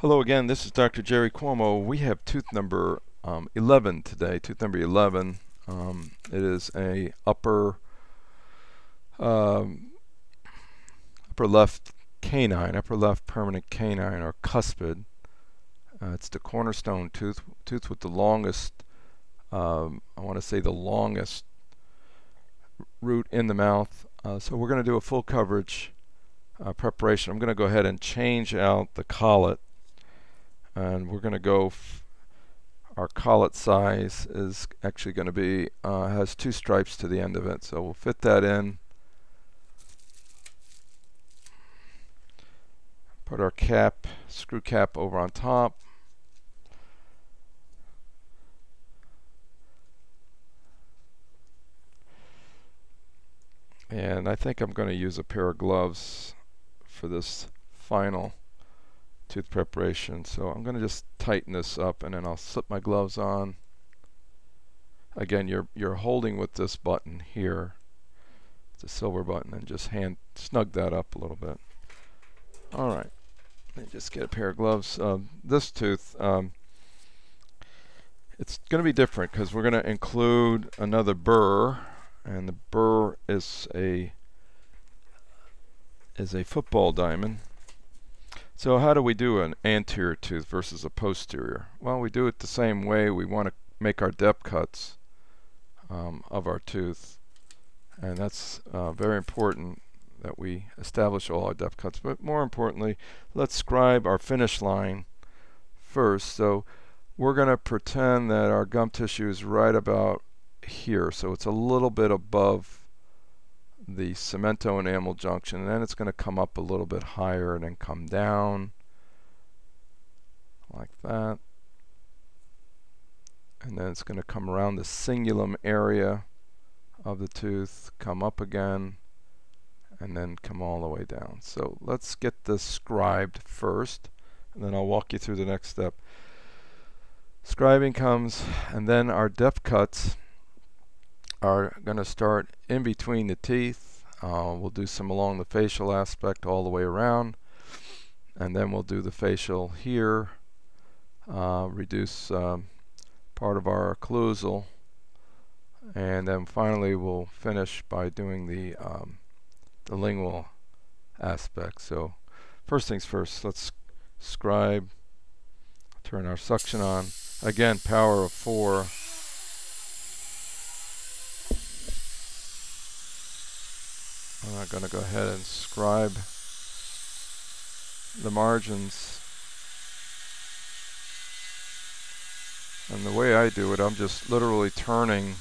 Hello again, this is Dr. Jerry Cuomo. We have tooth number 11 today, tooth number 11. It is a upper left canine, upper left permanent canine, or cuspid. It's the cornerstone tooth with the longest, I want to say the longest root in the mouth. So we're going to do a full coverage preparation. I'm going to go ahead and change out the collet. And we're going to go, our collet size is actually going to be, has two stripes to the end of it. So we'll fit that in. Put our cap, screw cap over on top. And I think I'm going to use a pair of gloves for this final tooth preparation. So I'm going to just tighten this up and then I'll slip my gloves on. Again, you're holding with this button here. It's a silver button, and just hand snug that up a little bit. Alright, let me just get a pair of gloves. This tooth, it's going to be different because we're going to include another burr, and the burr is a football diamond. So how do we do an anterior tooth versus a posterior? Well, we do it the same way. We want to make our depth cuts of our tooth, and that's very important that we establish all our depth cuts. But more importantly, let's scribe our finish line first. So we're going to pretend that our gum tissue is right about here, so it's a little bit above the cemento enamel junction, and then it's going to come up a little bit higher and then come down like that, and then it's going to come around the cingulum area of the tooth, come up again, and then come all the way down. So let's get this scribed first, and then I'll walk you through the next step. Scribing comes, and then our depth cuts are going to start in between the teeth. We'll do some along the facial aspect all the way around, and then we'll do the facial here, reduce part of our occlusal, and then finally we'll finish by doing the lingual aspect. So first things first, let's scribe, turn our suction on. Again, power of 4. I'm going to go ahead and scribe the margins. And the way I do it, I'm just literally turning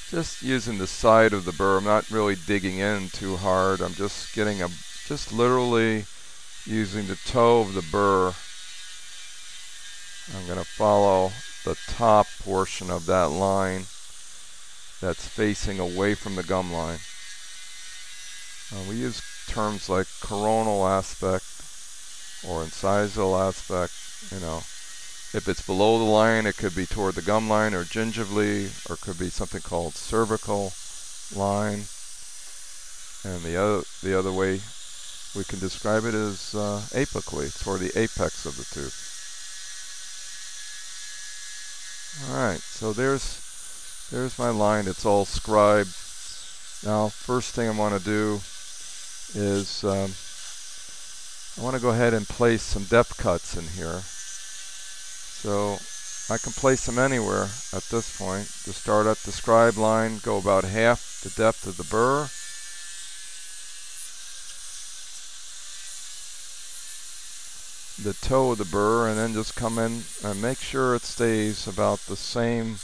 just using the side of the burr. I'm not really digging in too hard. I'm just getting just literally using the toe of the burr. I'm going to follow the top portion of that line that's facing away from the gum line. We use terms like coronal aspect or incisal aspect. You know, if it's below the line, it could be toward the gum line, or gingivally, or it could be something called cervical line. And the other way we can describe it as apically, toward the apex of the tooth. Alright, so there's my line. It's all scribed. Now, first thing I want to do is I want to go ahead and place some depth cuts in here. So I can place them anywhere at this point. To start at the scribe line, go about half the depth of the burr. The toe of the burr, and then just come in and make sure it stays about the same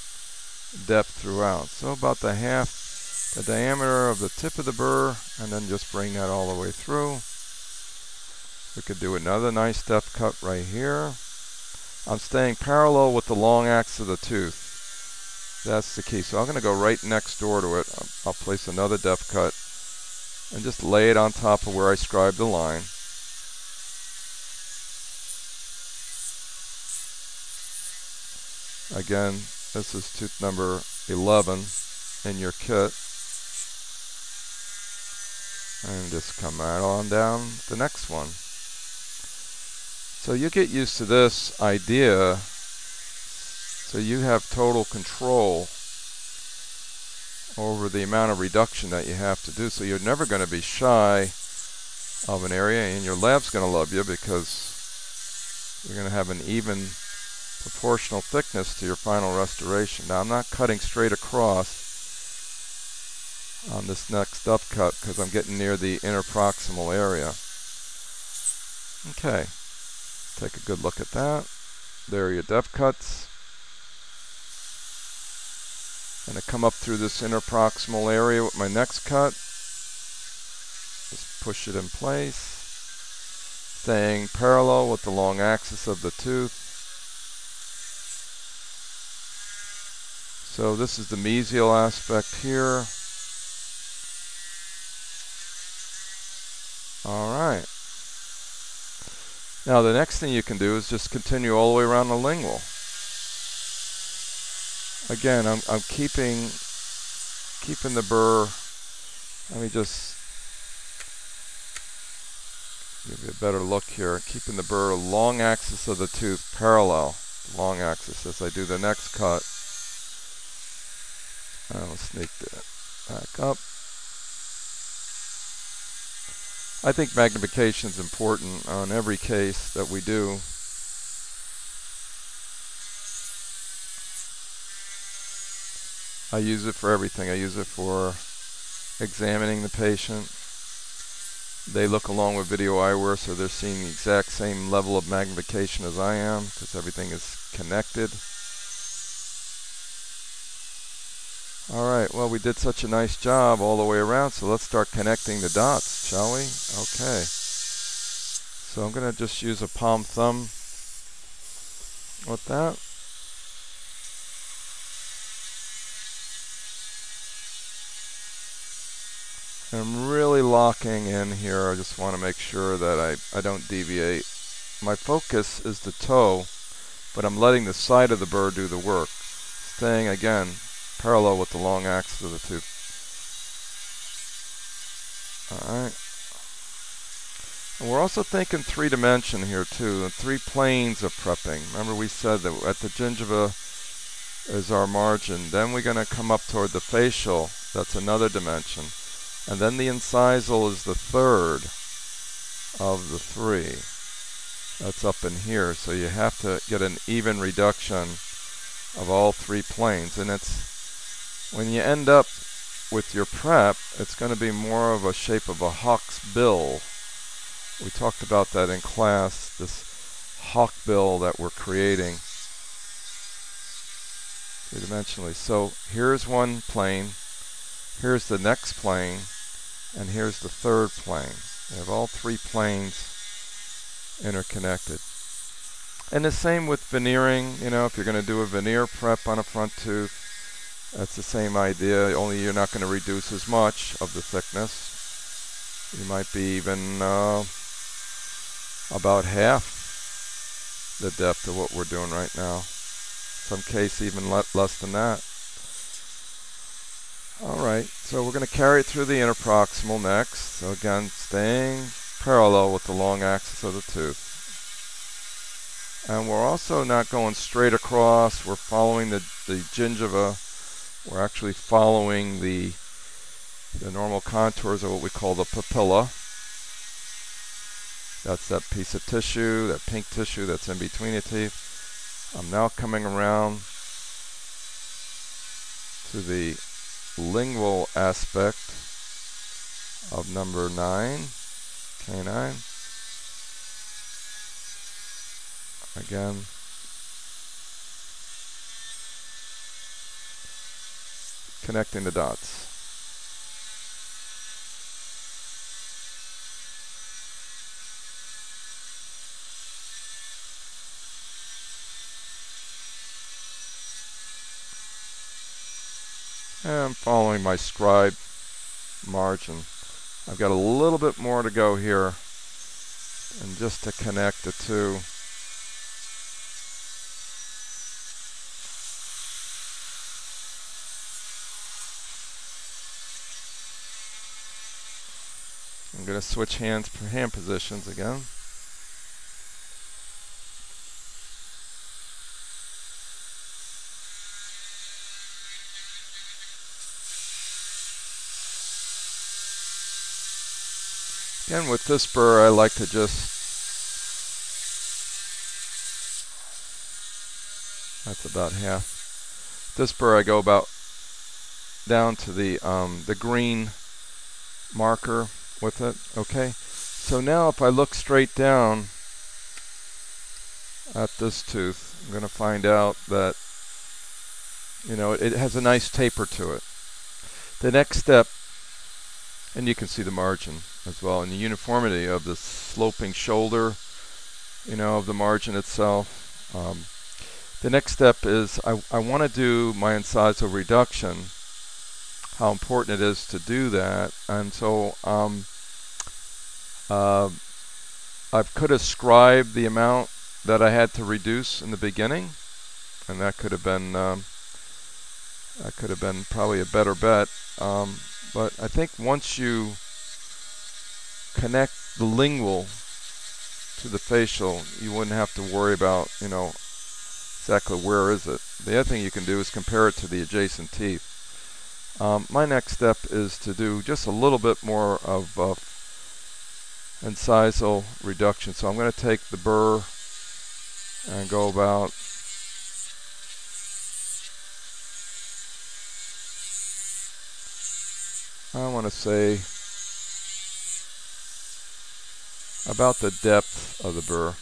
depth throughout. So about the half the diameter of the tip of the burr, and then just bring that all the way through. We could do another nice depth cut right here. I'm staying parallel with the long axis of the tooth. That's the key. So I'm going to go right next door to it. I'll place another depth cut and just lay it on top of where I scribed the line. Again, This is tooth number 11 in your kit. And just come right on down the next one. So you get used to this idea, so you have total control over the amount of reduction that you have to do. So you're never going to be shy of an area, and your lab's going to love you because you're going to have an even proportional thickness to your final restoration. Now I'm not cutting straight across on this next upcut because I'm getting near the interproximal area. Okay, take a good look at that. There are your depth cuts. I'm going to come up through this interproximal area with my next cut. Just push it in place, staying parallel with the long axis of the tooth. So this is the mesial aspect here. Alright. Now the next thing you can do is just continue all the way around the lingual. Again, I'm keeping the burr. Let me just give you a better look here. Keeping the burr long axis of the tooth parallel, long axis as I do the next cut. I'll sneak that back up. I think magnification is important on every case that we do. I use it for everything. I use it for examining the patient. They look along with video eyewear, so they're seeing the exact same level of magnification as I am because everything is connected. Alright, well, we did such a nice job all the way around, so let's start connecting the dots, shall we? Okay. So I'm going to just use a palm thumb with that. I'm really locking in here. I just want to make sure that I don't deviate. My focus is the toe, but I'm letting the side of the burr do the work. Staying, again, parallel with the long axis of the tooth. Alright. And we're also thinking 3-dimension here too, and 3 planes of prepping. Remember we said that at the gingiva is our margin. Then we're going to come up toward the facial. That's another dimension. And then the incisal is the third of the 3. That's up in here. So you have to get an even reduction of all 3 planes. And it's, when you end up with your prep, it's going to be more of a shape of a hawk's bill. We talked about that in class, this hawk bill that we're creating 3-dimensionally. So here's one plane, here's the next plane, and here's the third plane. You have all 3 planes interconnected. And the same with veneering. You know, if you're going to do a veneer prep on a front tooth, that's the same idea, only you're not going to reduce as much of the thickness. You might be even about half the depth of what we're doing right now. Some case even less than that. Alright, so we're going to carry it through the interproximal next. So again, staying parallel with the long axis of the tooth. And we're also not going straight across. We're following the gingiva. We're actually following the normal contours of what we call the papilla. That's that piece of tissue, that pink tissue that's in between the teeth. I'm now coming around to the lingual aspect of number 9, canine. Again, connecting the dots. And I'm following my scribe margin. I've got a little bit more to go here, and just to connect the two. I'm going to switch hand positions again. Again, with this burr, I like to just, that's about half. This burr, I go about down to the green marker with it. Okay. So now, if I look straight down at this tooth, I'm going to find out that, you know, it has a nice taper to it. The next step, and you can see the margin as well, and the uniformity of the sloping shoulder, you know, of the margin itself. The next step is I want to do my incisal reduction, how important it is to do that. And so I could have scribed the amount that I had to reduce in the beginning, and that could have been probably a better bet. But I think once you connect the lingual to the facial, you wouldn't have to worry about, you know, exactly where is it. The other thing you can do is compare it to the adjacent teeth. My next step is to do just a little bit more of incisal reduction. So I'm going to take the burr and go about I want to say about the depth of the burr.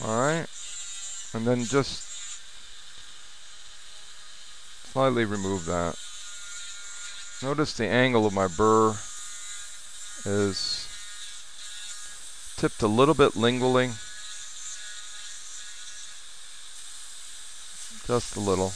Alright, and then just slightly remove that. Notice the angle of my burr is tipped a little bit lingually, just a little.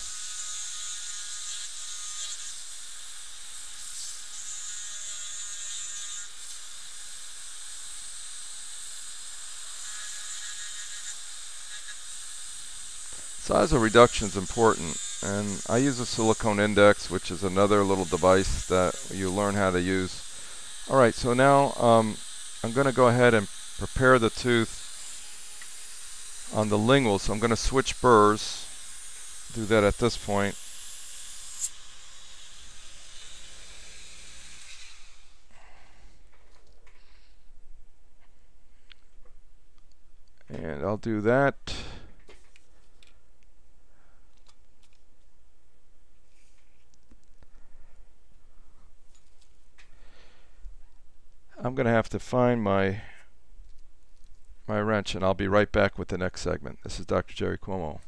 Incisal reduction is important, and I use a silicone index, which is another little device that you learn how to use. Alright, so now I'm going to go ahead and prepare the tooth on the lingual, so I'm going to switch burrs. Do that at this point. And I'll do that. I'm going to have to find my wrench, and I'll be right back with the next segment. This is Dr. Jerry Cuomo.